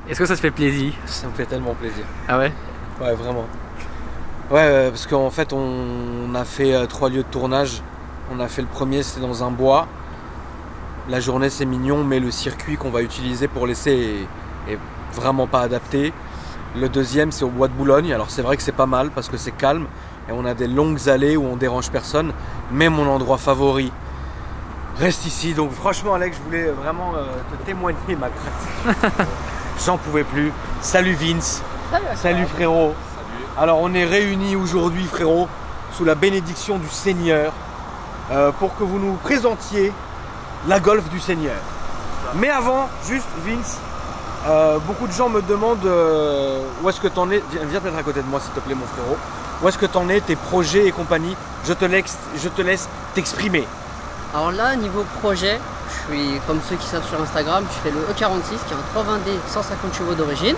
Est-ce que ça te fait plaisir? Ça me fait tellement plaisir. Ah ouais? Ouais, vraiment. Ouais, parce qu'en fait, on a fait 3 lieux de tournage. On a fait le premier, c'était dans un bois. La journée, c'est mignon, mais le circuit qu'on va utiliser pour l'essai est vraiment pas adapté. Le deuxième, c'est au bois de Boulogne. Alors c'est vrai que c'est pas mal parce que c'est calme et on a des longues allées où on dérange personne. Mais mon endroit favori reste ici. Donc franchement, Alex, je voulais vraiment te témoigner ma gratitude. J'en pouvais plus. Salut Vince. Salut frérot. Salut. Alors on est réunis aujourd'hui, frérot, sous la bénédiction du Seigneur pour que vous nous présentiez la Golf du Seigneur. Mais avant, juste Vince, beaucoup de gens me demandent où est-ce que t'en es. Viens peut-être à côté de moi s'il te plaît mon frérot. Où est-ce que t'en es, tes projets et compagnie. Je te laisse t'exprimer. Alors là, niveau projet, je suis comme ceux qui savent sur Instagram, je fais le E46 qui est un 320D 150 chevaux d'origine.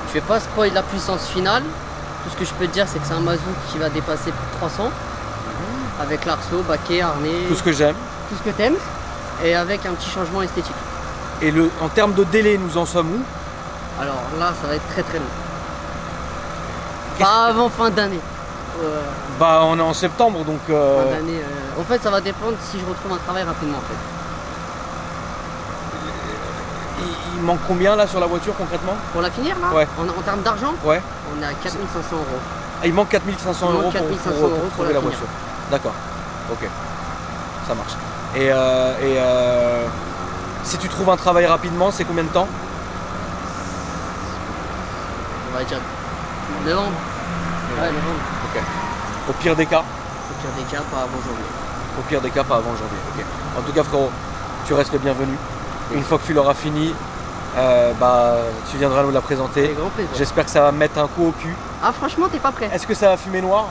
Je vais pas spoiler la puissance finale. Tout ce que je peux te dire, c'est que c'est un Mazout qui va dépasser plus de 300. Avec l'arceau, baquet, harnais. Tout ce que j'aime. Tout ce que t'aimes. Et avec un petit changement esthétique. Et en termes de délai, nous en sommes où? Alors là, ça va être très très long. Pas avant fin d'année. Bah on est en septembre donc... Fin d'année. En fait, ça va dépendre si je retrouve un travail rapidement en fait. Il manque combien là sur la voiture concrètement? Pour la finir là, ouais. En termes d'argent, ouais. On est à 4 500 €. Ah, il manque 4 500 € pour trouver la finir. voiture. D'accord, ok, ça marche. Et si tu trouves un travail rapidement, c'est combien de temps? On va dire novembre. Ouais, novembre. Ok. Au pire des cas? Au pire des cas, pas avant janvier. Au pire des cas, pas avant janvier, ok. En tout cas frérot, tu restes le bienvenu. Une fois que tu l'auras fini, tu viendras nous la présenter. Avec grand plaisir. J'espère que ça va me mettre un coup au cul. Ah franchement, t'es pas prêt? Est-ce que ça va fumer noir?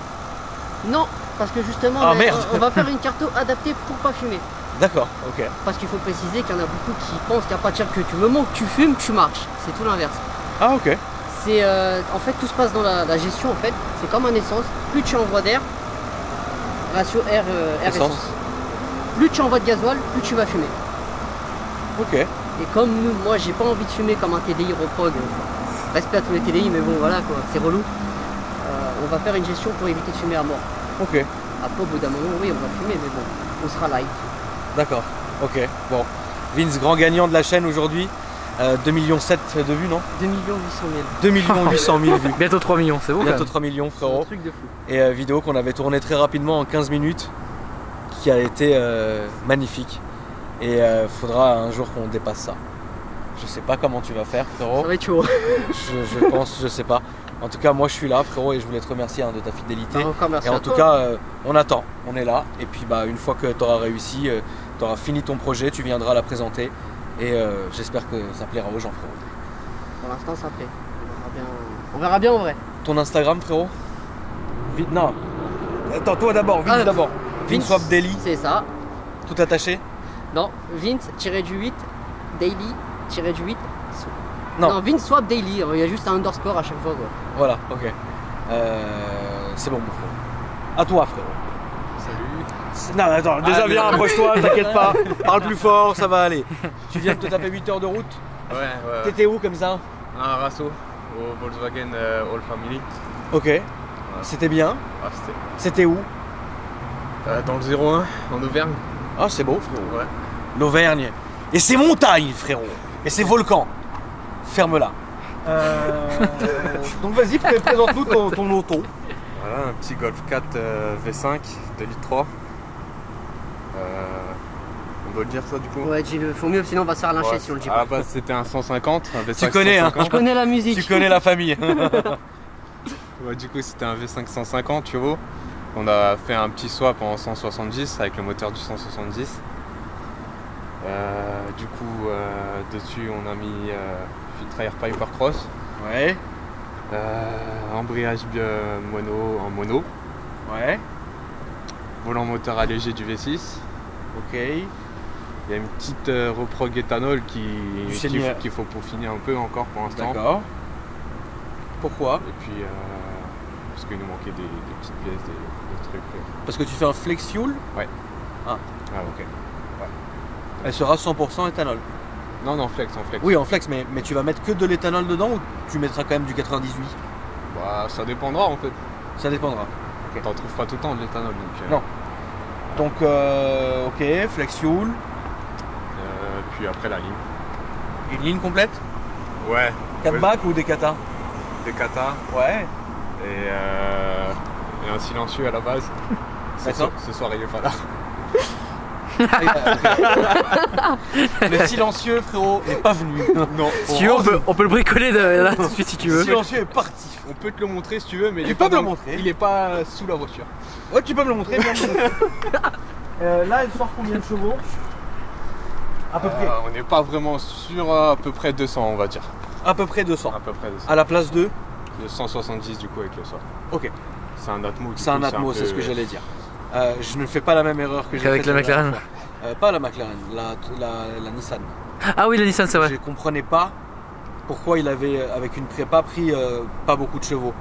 Non, parce que justement, Ah, merde. on va faire une carto adaptée pour pas fumer. D'accord, ok. Parce qu'il faut préciser qu'il y en a beaucoup qui pensent qu'il n'y a pas de circuit. Du moment que tu fumes, tu marches. C'est tout l'inverse. Ah ok. C'est en fait tout se passe dans la gestion en fait. C'est comme un essence. Plus tu envoies d'air, ratio air essence. Plus tu envoies de gasoil, plus tu vas fumer. Ok. Et comme moi j'ai pas envie de fumer comme un TDI reprog, respect à tous les TDI, mais bon voilà quoi, c'est relou. On va faire une gestion pour éviter de fumer à mort. Ok. Après au bout d'un moment, oui on va fumer, mais bon, on sera light. D'accord, ok. Bon, Vince, grand gagnant de la chaîne aujourd'hui. 2,7 millions de vues, non? 2 800 000. 2 800 000 vues. Bientôt 3 millions, c'est bon. Bientôt 3 millions, C'est frérot. un truc de fou. Et vidéo qu'on avait tournée très rapidement en 15 minutes, qui a été magnifique. Et faudra un jour qu'on dépasse ça. Je sais pas comment tu vas faire, frérot. Ça va être chaud. Je pense, je sais pas. En tout cas, moi je suis là, frérot, et je voulais te remercier de ta fidélité. Bah, encore merci Et en à tout toi. cas, on attend, on est là. Et puis une fois que tu auras réussi, tu auras fini ton projet, tu viendras la présenter. Et j'espère que ça plaira aux gens, frérot. Pour l'instant ça plaît. On verra bien en vrai. Ton Instagram, frérot? Non. Attends, toi d'abord, Vince d'abord. Vince Swap Daily, C'est ça. tout attaché? Non, Vince-du-8 Daily-du-8. Non. Non, Vince Swap Daily. Il y a juste un underscore à chaque fois quoi. Voilà, ok. C'est bon, mon frérot. À toi, frérot. Salut. Non, attends, déjà viens, approche-toi, t'inquiète pas. Parle plus fort, ça va aller. Tu viens de te taper 8 heures de route? Ouais. T'étais où comme ça? Un Rasso au Volkswagen All Family. Ok. C'était bien? Ah, C'était où? dans le 01 en Auvergne. Ah, c'est beau, frérot. Ouais. L'Auvergne. Et c'est montagne, frérot. Et c'est volcan. Ferme-la. Donc vas-y, présente-nous ton auto. Voilà, un petit Golf 4 V5 2,3 litres. On doit le dire ça du coup? Ouais, dis-le. Faut mieux, sinon on va se faire lyncher Ouais, si on le dit à pas. la base c'était un 150, un V5 Tu connais, hein. 150. Je connais la musique. Tu connais la famille. Ouais, du coup c'était un V5 150 chevaux. On a fait un petit swap en 170 avec le moteur du 170. Du coup dessus on a mis filtre air pipe cross. Ouais. Embrayage en mono. Ouais. Volant moteur allégé du V6. Ok. Il y a une petite reprog éthanol qu'il faut peaufiner un peu encore pour l'instant. D'accord. Pourquoi? Et puis parce qu'il nous manquait des petites pièces, des trucs. Parce que tu fais un flex fuel? Ouais. Ah. Ah ok. Elle sera 100% éthanol. Non, non, flex, en flex. Oui, en flex, mais tu vas mettre que de l'éthanol dedans ou tu mettras quand même du 98? Bah, ça dépendra en fait. Ça dépendra. T'en trouves pas tout le temps de l'éthanol. Donc, Non. Donc, ok, flex fuel. Puis après la ligne. Une ligne complète? Ouais. 4 bacs ou des kata? Des kata Ouais. et un silencieux à la base. D'accord. Ce soir, il est pas là. Le silencieux, frérot, n'est pas venu. Non. Si tu veux, on peut le bricoler là tout de suite si tu Le veux. silencieux est parti. On peut te le montrer si tu veux, mais Tu peux me le montrer. Il est pas sous la voiture. Ouais, tu peux me le montrer. Bien là, elle sort combien de chevaux? À peu près. On n'est pas vraiment sur à peu près 200, on va dire. À peu près 200. À peu près 200. À la place de? De 170 du coup avec le soir. Ok. C'est un Atmo. C'est un Atmo, c'est ce que j'allais dire. Je ne fais pas la même erreur que j'ai Qu'avec faite la McLaren. dernière fois. Pas la McLaren, la Nissan. Ah oui, la Nissan, c'est vrai. Je ne comprenais pas pourquoi il avait, avec une prépa, pris pas beaucoup de chevaux.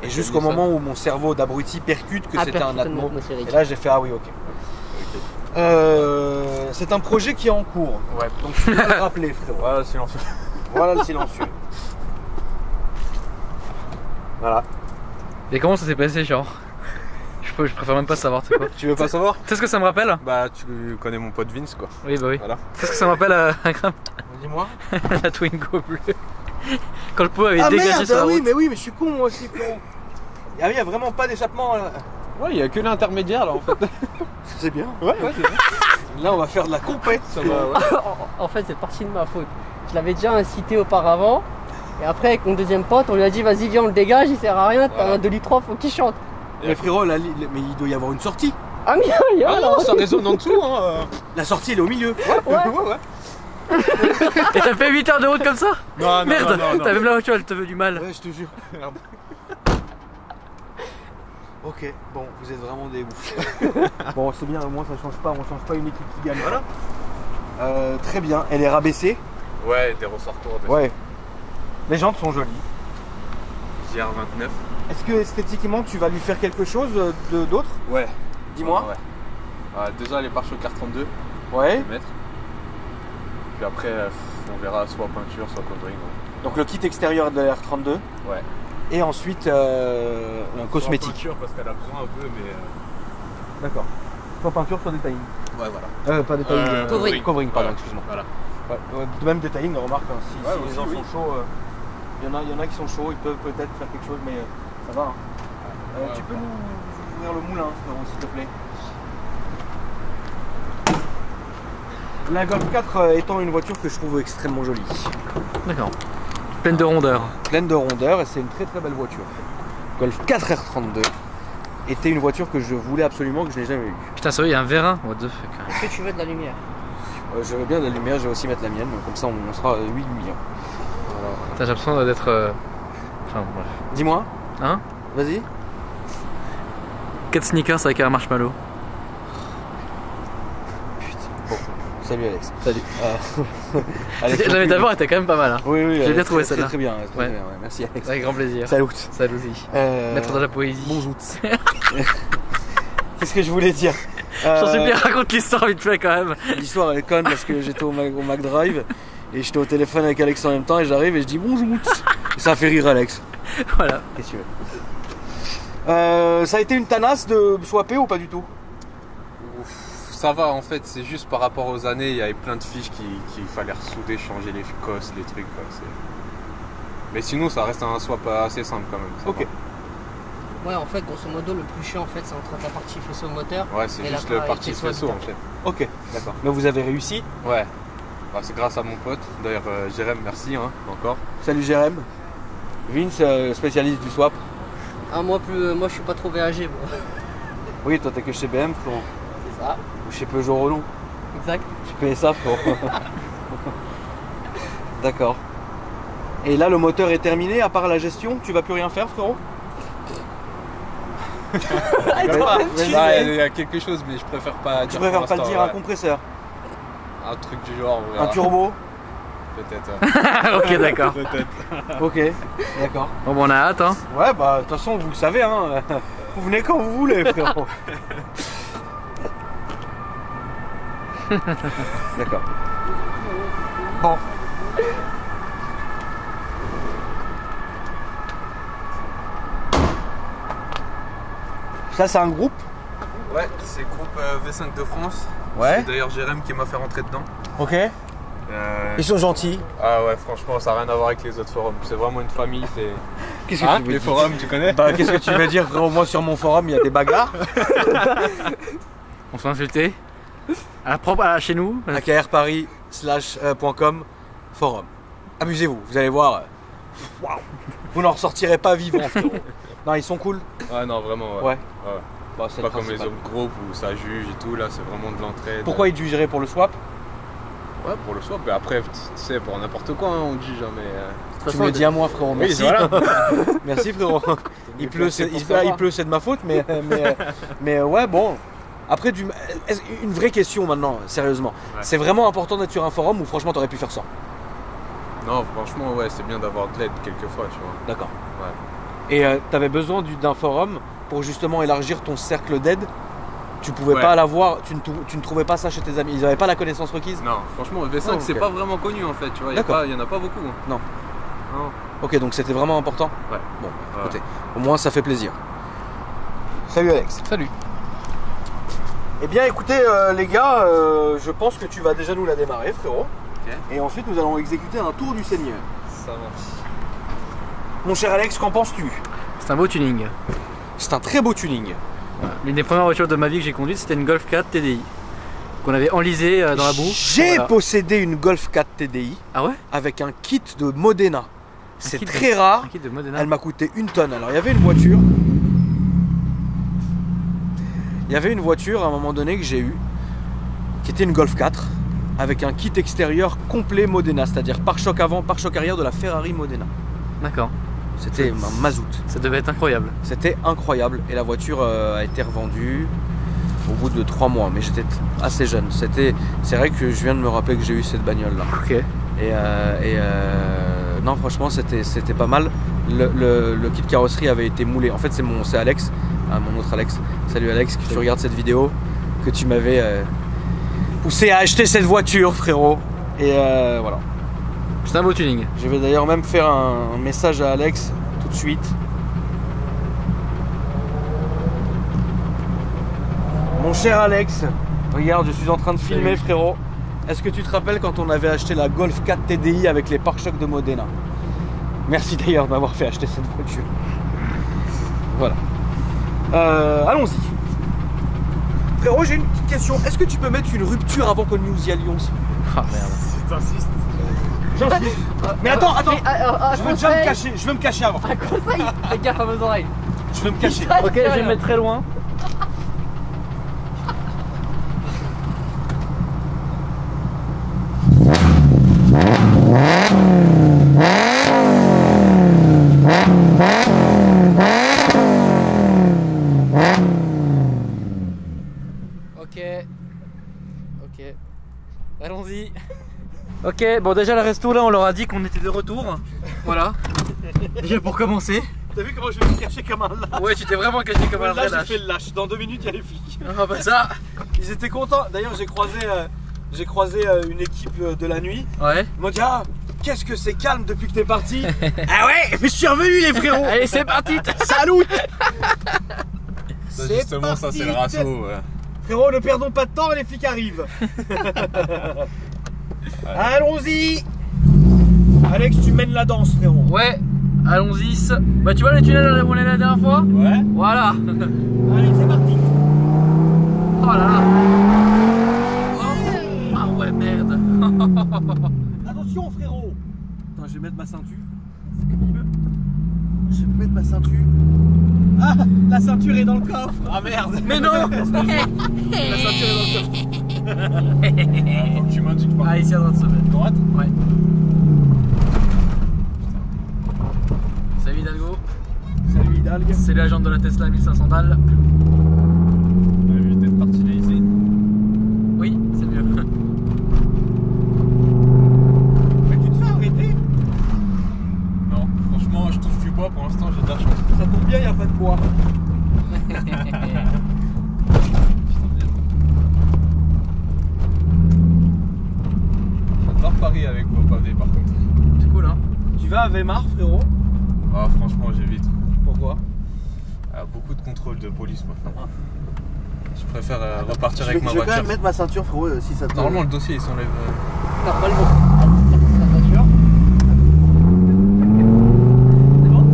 Et jusqu'au Nissan. moment où mon cerveau d'abruti percute que c'était un Atmo. atmosphérique. Et là, j'ai fait ah oui, ok. C'est un projet qui est en cours. Ouais. Donc tu peux le rappeler, frérot. Voilà, silencieux. Voilà le silencieux. Voilà. Et comment ça s'est passé, genre je préfère même pas savoir, c'est quoi. Tu veux pas savoir? Tu sais ce que ça me rappelle? Bah, tu connais mon pote Vince quoi. Oui, bah oui. Voilà. Tu sais ce que ça me rappelle Dis-moi. la Twingo bleue. Quand le pot avait Ah dégagé merde, sur la ah oui, route. mais oui, mais je suis con moi aussi, frérot. Ah oui, il n'y a vraiment pas d'échappement là. Ouais, il y a que l'intermédiaire là en fait. C'est bien. Ouais, c'est vrai. Là, on va faire de la compète. Ça va, ouais. En fait, c'est parti de ma faute. Je l'avais déjà incité auparavant. Et après, avec mon deuxième pote, on lui a dit vas-y, viens, on le dégage, il sert à rien, t'as Voilà. un 2 litres 3, faut qu'il chante. Mais frérot, mais il doit y avoir une sortie. Ah, mais il y a Ah non, ça résonne en dessous hein. La sortie, elle est au milieu. Ouais. Et t'as fait 8 heures de route comme ça? Non, Merde, non. t'as même la voiture, elle te veut du mal. Ouais, je te jure. Merde. Ok, bon, vous êtes vraiment des ouf. Bon, c'est bien, au moins ça change pas, on change pas une équipe qui gagne. Voilà. Très bien, elle est rabaissée. Ouais, des ressorts courts. Ouais. Les jantes sont jolies. JR29. Est-ce que esthétiquement tu vas lui faire quelque chose d'autre? Ouais. Dis-moi. Ouais. Déjà les pare-chocs R32 Ouais. mettre. Puis après on verra soit peinture, soit coloring. Donc le kit extérieur de la R32. Ouais. Et ensuite un cosmétique. Soit peinture parce qu'elle a besoin un peu mais. D'accord. Soit peinture, soit detailing. Ouais voilà. Pas detailing. Covering. Covering, pardon, Voilà. excuse-moi. Voilà. Ouais, même detailing, remarque, hein, si Ouais, les aussi, gens oui. sont chauds, il y en a qui sont chauds, ils peuvent peut-être faire quelque chose, mais ça va. Hein. Ouais, Tu peux nous ouvrir le moulin, frérot, s'il te plaît. La Golf 4 étant une voiture que je trouve extrêmement jolie. D'accord. Pleine de rondeur. Pleine de rondeur et c'est une très très belle voiture. Golf 4 R32 était une voiture que je voulais absolument, que je n'ai jamais eue. Putain, sérieux, il y a un vérin. What the fuck. Est-ce que tu veux de la lumière? Je veux bien de la lumière, je vais aussi mettre la mienne, comme ça on sera 8 lumières. Voilà. Putain, j'ai l'impression d'être. Enfin, bref. Dis-moi, Hein? vas-y. 4 sneakers avec un marshmallow. Bon, salut Alex. Salut. Alex, La métaphore était quand même pas mal. Hein. Oui, oui, J'ai bien Alex, trouvé très, celle-là. Très bien, Ouais. bien, ouais. Merci Alex. Avec grand plaisir. Salut. Salut. Mettre de la poésie. Bonjour. Qu'est-ce que je voulais dire? J'en supplie, raconte l'histoire vite fait quand même. L'histoire elle est conne parce que j'étais au Mac Drive et j'étais au téléphone avec Alex en même temps et j'arrive et je dis bonjour. Et ça a fait rire Alex. Voilà. Qu'est-ce que tu veux? Ça a été une tanasse de swapper ou pas du tout? Ça va en fait, c'est juste par rapport aux années, il y avait plein de fiches qu'il fallait ressouder, changer les cosses, les trucs. Quoi, mais sinon ça reste un swap assez simple quand même. ça Ok. va. Ouais, en fait, grosso modo, le plus chiant, en fait, c'est entre ta partie faisceau moteur. Ouais, c'est Et juste la le parti partie faisceau swap en fait. Ok, d'accord. Mais vous avez réussi. Ouais. Bah, c'est grâce à mon pote. D'ailleurs, Jérém, merci hein, encore. Salut Jérém. Vince, spécialiste du swap. Ah, moi, je suis pas trop VAG, moi. Oui, toi t'es que chez BM, frérot. C'est ça. Ou chez Peugeot Renault. Exact. Chez PSA, frérot. D'accord. Et là, le moteur est terminé, à part la gestion, tu vas plus rien faire, frérot? Ah, il y a quelque chose, mais je préfère pas Tu dire. préfères pour pas le l'instant, dire, un ouais. compresseur, Un truc du genre. on un verra. turbo. Peut-être. Ok, d'accord. Peut-être. Ok, d'accord. Bon, on a hâte, hein. Ouais, bah de toute façon, vous le savez, hein. Vous venez quand vous voulez, frérot. D'accord. Bon. Ça, c'est un groupe? Ouais, c'est groupe V5 de France. Ouais. C'est d'ailleurs Jérém qui m'a fait rentrer dedans. Ok. Ils sont gentils. Ah ouais, franchement, ça n'a rien à voir avec les autres forums. C'est vraiment une famille. Qu'est-ce que Hein, tu veux les dire? forums, tu connais? Bah, qu'est-ce que tu veux dire, frérot? Moi, sur mon forum, il y a des bagarres. On se fait insulter. Chez nous. akrparis.com forum. Amusez-vous, vous allez voir. Waouh. Vous n'en ressortirez pas vivant, frérot. Non, ils sont cool. Ouais, non, vraiment, ouais. Ouais. Ouais. Bah, c'est Pas le comme les principal. autres groupes où ça juge et tout, là, c'est vraiment de l'entraide. Pourquoi ils te jugeraient pour le swap? Ouais, pour le swap, mais après, tu sais, pour n'importe quoi, hein, on te juge, hein, mais. Tu me le dis à moi, frérot. Oui, Merci. voilà. Merci, frérot. Il pleut, c'est de ma faute, mais ouais, bon. Après, une vraie question maintenant, sérieusement. Ouais. C'est vraiment important d'être sur un forum ou franchement t'aurais pu faire ça? Non, franchement, ouais, c'est bien d'avoir de l'aide quelquefois, tu vois. D'accord. Ouais. Et t'avais besoin d'un forum pour justement élargir ton cercle d'aide? Tu pouvais Ouais. pas l'avoir, tu ne trouvais pas ça chez tes amis? Ils n'avaient pas la connaissance requise? Non, franchement, V5, Oh, c'est ok. pas vraiment connu en fait, tu vois. D'accord. Il y en a pas beaucoup. Hein. Non. Non. Ok, donc c'était vraiment important? Ouais. Bon, Ouais. écoutez, au moins ça fait plaisir. Salut Alex. Salut. Eh bien écoutez les gars, je pense que tu vas déjà nous la démarrer, frérot. Ok. Et ensuite nous allons exécuter un tour du Seigneur. Ça marche. Mon cher Alex, qu'en penses-tu? C'est un beau tuning. C'est un très beau tuning. L'une des premières voitures de ma vie que j'ai conduite, c'était une Golf 4 TDI. Qu'on avait enlisée dans la boue. J'ai Voilà. possédé une Golf 4 TDI Ah ouais? avec un kit de Modena. C'est kit de- très rare. Un kit de Modena. Elle m'a coûté 1 tonne. Alors il y avait une voiture. Il y avait une voiture à un moment donné que j'ai eue qui était une Golf 4 avec un kit extérieur complet Modena, c'est-à-dire pare-choc avant, pare-choc arrière de la Ferrari Modena. D'accord. C'était un mazout. Ça devait être incroyable. C'était incroyable et la voiture a été revendue au bout de 3 mois, mais j'étais assez jeune. C'est vrai que je viens de me rappeler que j'ai eu cette bagnole là. Ok. Non, franchement, c'était pas mal. Le kit carrosserie avait été moulé. En fait, c'est Alex, mon autre Alex. Salut Alex, que tu regardes cette vidéo, que tu m'avais poussé à acheter cette voiture, frérot. Et voilà. C'est un beau tuning. Je vais d'ailleurs même faire un message à Alex tout de suite. Mon cher Alex, regarde, je suis en train de filmer, frérot. Est-ce que tu te rappelles quand on avait acheté la Golf 4 TDI avec les pare-chocs de Modena? Merci d'ailleurs de m'avoir fait acheter cette voiture. Voilà. Allons-y. Frérot, j'ai une petite question. Est-ce que tu peux mettre une rupture avant que nous y allions? Ah merde. T'insistes. J'insiste. Mais attends. Je veux déjà me conseil, cacher. Je veux me cacher avant. un conseil, fais gaffe à vos oreilles. Je veux me cacher. Ok, je vais me mettre très loin. Ok. Allons-y. Ok, bon déjà le resto là on leur a dit qu'on était de retour. Voilà. Déjà pour commencer. T'as vu comment je vais me cacher comme un lâche? Ouais, tu t'es vraiment caché comme un vrai Là, lâche. j'ai fait le lâche. Dans 2 minutes, il y a les flics. Ah bah ça. Ils étaient contents. D'ailleurs, j'ai croisé une équipe de la nuit. Ouais. Ils m'ont dit: ah, qu'est-ce que c'est calme depuis que t'es parti. Ah ouais, mais je suis revenu, les frérots. Allez, c'est parti. Salut. Ça, justement, ça c'est le ratio. Ouais. Frérot, ne perdons pas de temps, les flics arrivent. Allons-y. Alex, tu mènes la danse, frérot. Ouais. Allons-y. Bah tu vois les tunnels où on est la dernière fois? Ouais. Voilà. Allez, c'est parti. Oh là là. Oh. Ah ouais merde. Attention, frérot. Attends, je vais mettre ma ceinture. Je vais mettre ma ceinture. Ah, la ceinture est dans le coffre. Ah merde. Mais non. La ceinture est dans le coffre. Faut que tu m'indiques par Ah ici à droite se met. Droite. Ouais. Salut Hidalgo. Salut Hidalgo. C'est l'agent de la Tesla 1500 balles. On a vu d'être parti là ici. Oui, c'est mieux. Mais tu te fais arrêter. Non, franchement, je touche du bois pour l'instant, j'ai de la chance. Ça tombe bien, il n'y a pas de bois. J'adore. Paris avec vos pavés par contre. C'est cool, hein. Tu vas à Weimar, frérot? Ah, franchement, j'évite. Pourquoi? Beaucoup de contrôle de police maintenant. Je préfère repartir avec ma Je vais quand voiture. même mettre ma ceinture, frérot, si ça te... Normalement, le dossier il s'enlève. Normalement. La voiture. C'est bon?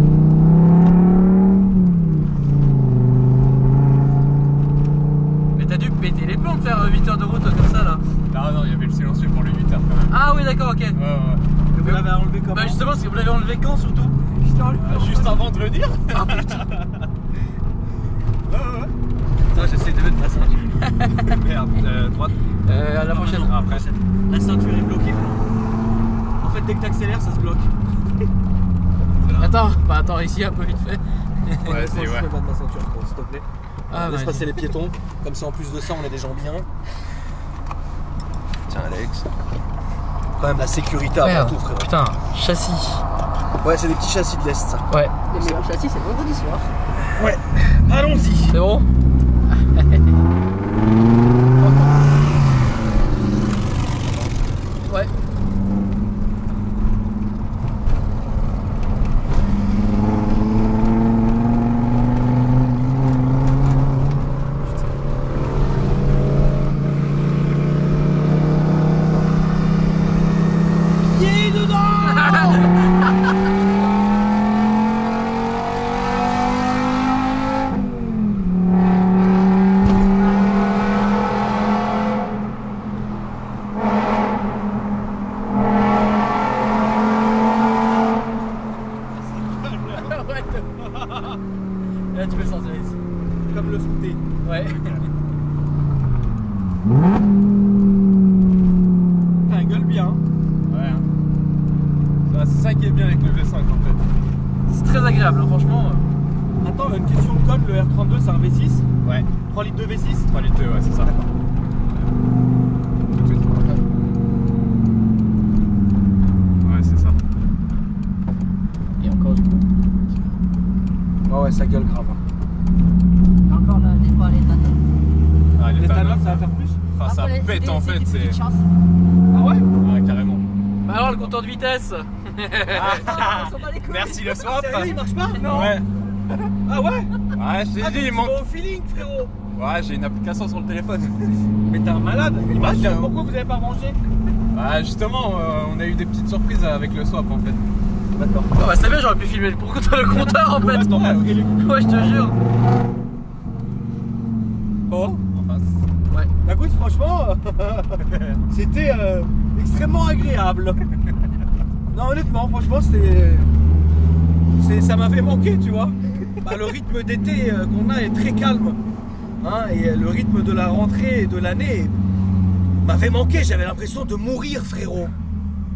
Mais t'as dû péter les plombs de faire 8 heures de route comme ça là. Non, il y avait le silencieux pour le 8 heures quand même. Ah oui, d'accord, ok. Ouais. Vous l'avez enlevé comment? Bah justement, c'est que vous l'avez enlevé quand surtout? Juste avant de le dire. Ah putain. Putain, j'essaie de mettre ma ceinture. Merde, droite. À la prochaine. Après. La ceinture est bloquée. En fait, dès que t'accélères, ça se bloque. Attends, ici un peu vite fait. Ouais, Je c'est vais ouais. mettre ma ceinture, frérot, s'il te plaît. Ah, Laisse bah, passer les piétons. Comme ça, en plus de ça, on est des gens bien. Tiens, Alex. Quand même, la sécurité avant merde. tout, frérot. Putain, châssis. Ouais, c'est des petits châssis de l'Est, ça. Ouais. Mais le châssis, c'est vendredi soir. Ouais. Allons-y. C'est bon? Ouais. Pieds dedans. Là, tu peux le sentir ici. Comme le scooter. Ouais. T'as gueule bien. Ouais. C'est ça qui est bien avec le V5 en fait. C'est très agréable, hein, franchement. Attends, une question de conne, le R32 c'est un V6? Ouais. 3 litres de V6? 3 litres, ouais, c'est ça. D'accord. Tout de suite. Ouais, c'est ça. Et encore du coup. Ouais, ça gueule grave. Encore là, des fois l'éthanol. Ah, L'éthanol, ça va faire plus? Ah, ça Après, pète en fait, des c'est. petites chasses. Ah ouais? Ouais, carrément. Bah alors, le compteur de vitesse. On s'en bat les couilles. Merci le swap. Sérieux, il marche pas? Non. Ouais. Ah ouais? Ouais, je t'ai dit, il manque. au feeling, frérot. Ouais, j'ai une application sur le téléphone. Mais t'es un malade. Il marche bien. Pourquoi vous avez pas rangé? Bah, justement, on a eu des petites surprises avec le swap en fait. D'accord. Ah bah c'est bien, j'aurais pu filmer le compteur en fait. Attends, Ouais, je te jure. Bon. en face. Ouais. Bah écoute, franchement, c'était extrêmement agréable. Non, honnêtement, franchement, ça m'avait manqué, tu vois. Bah, le rythme d'été qu'on a est très calme. Hein, et le rythme de la rentrée et de l'année m'avait manqué. J'avais l'impression de mourir, frérot.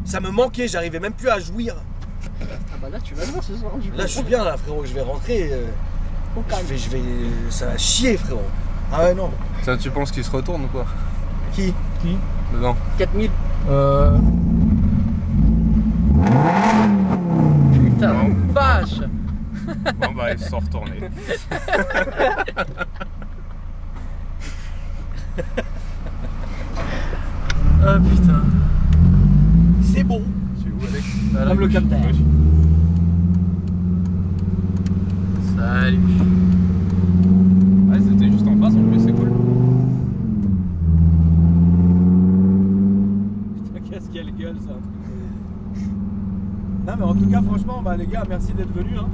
Ça me manquait, j'arrivais même plus à jouir. Ah bah là, tu vas le voir ce soir. Là, je suis bien, là, frérot. Je vais rentrer. Au calme. Ça va chier, frérot. Ah ouais, non. Ça, tu penses qu'il se retourne ou quoi? Qui? Dedans. 4000. Putain, Non. vache. Bon bah, ils se sont retournés. Oh putain. C'est bon. Tu es où, Alex? Comme le capteur. Gauche. Salut. Ouais, c'était juste en face en plus, c'est cool. Putain, qu'est-ce qu'elle gueule, ça. Non, mais en tout cas, franchement, bah, les gars, merci d'être venus. Hein.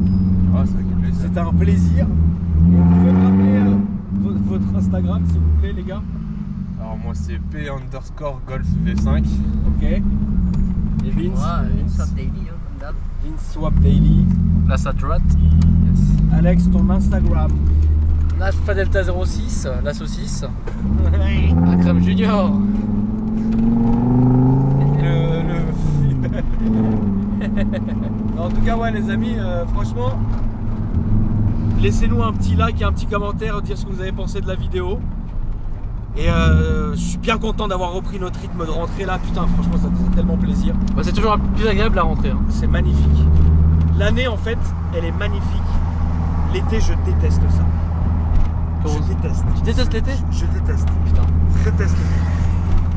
Ah, ça fait plaisir. C'était un plaisir. Et vous pouvez me rappeler votre Instagram, s'il vous plaît, les gars. Alors, moi, c'est P_Golf V5. Ok. Et Vince. Ouais, une swap daily, hein, comme d'hab. Vince Swap Daily. Place à droite. Alex, ton Instagram. Nash Fadelta 06, la saucisse. La crème junior. Non, en tout cas, ouais, les amis, franchement, laissez-nous un petit like et un petit commentaire, dire ce que vous avez pensé de la vidéo. Et je suis bien content d'avoir repris notre rythme de rentrée là. Putain, franchement, ça faisait tellement plaisir. Bah, c'est toujours plus agréable la rentrée. Hein. C'est magnifique. L'année, en fait, elle est magnifique. L'été, je déteste ça. Comment Je déteste. Tu détestes l'été? Je déteste. Putain. Je déteste l'été.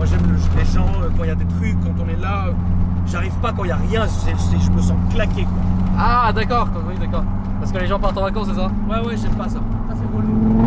Moi j'aime les gens, quand il y a des trucs, quand on est là, j'arrive pas quand il y a rien, je me sens claqué quoi. Ah d'accord, oui d'accord. Parce que les gens partent en vacances, c'est ça? Ouais, j'aime pas ça. Ça c'est relou.